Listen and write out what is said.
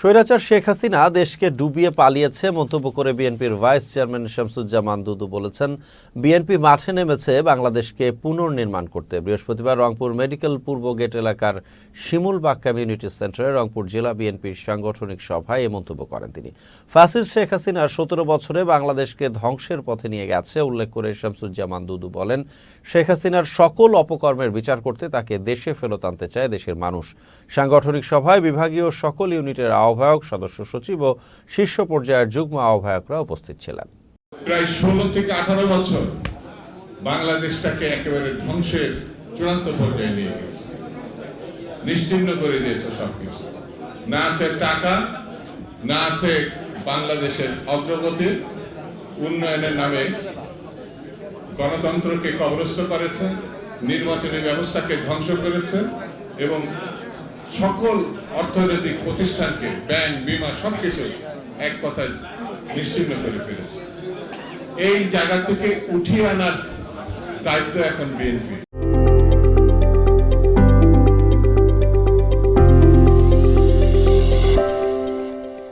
স্বৈরাচার শেখ হাসিনা দেশকে ডুবিয়ে পালিয়েছে মন্তব্য করে বিএনপির ভাইস চেয়ারম্যান শামসুজ্জামান দুদু বলেছেন, বিএনপি মাঠে নেমেছে বাংলাদেশকে পুনর্নির্মাণ করতে। বৃহস্পতিবার রংপুর মেডিকেল পূর্ব গেট এলাকার শিমুলবাগ কমিউনিটি সেন্টারে রংপুর জেলা বিএনপির সাংগঠনিক সভায় এ মন্তব্য করেন তিনি। ফ্যাসিস্ট শেখ হাসিনা ১৭ বছরে বাংলাদেশকে ধ্বংসের পথে নিয়ে গেছে উল্লেখ করে শামসুজ্জামান দুদু বলেন, শেখ হাসিনার সকল অপকর্মের বিচার করতে তাকে দেশে ফেরত আনতে চায় দেশের মানুষ। সাংগঠনিক সভায় বিভাগীয় সকল ইউনিটের আহ্বায়ক, সদস্য সচিব ও শীর্ষ পর্যায়ের যুগ্ম আহ্বায়করা উপস্থিত ছিলেন। প্রায় ১৬ থেকে ১৮ বছর বাংলাদেশটাকে একেবারে ধ্বংসের চূড়ান্ত পর্যায়ে নিয়ে গেছে, নিশ্চিহ্ন করে দিয়েছে সবকিছু। না আছে টাকা, না আছে বাংলাদেশের অগ্রগতি। উন্নয়নের নামে গণতন্ত্রকে কবরস্থ করেছে, নির্বাচনী ব্যবস্থাকে ধ্বংস করেছে এবং সকল অর্থনৈতিক প্রতিষ্ঠানকে, ব্যাংক, বীমা সবকিছু এক কথায় নিশ্চিহ্ন করে ফেলেছে। এই জায়গা থেকে উঠিয়ে আনার দায়িত্ব এখন বিএনপি।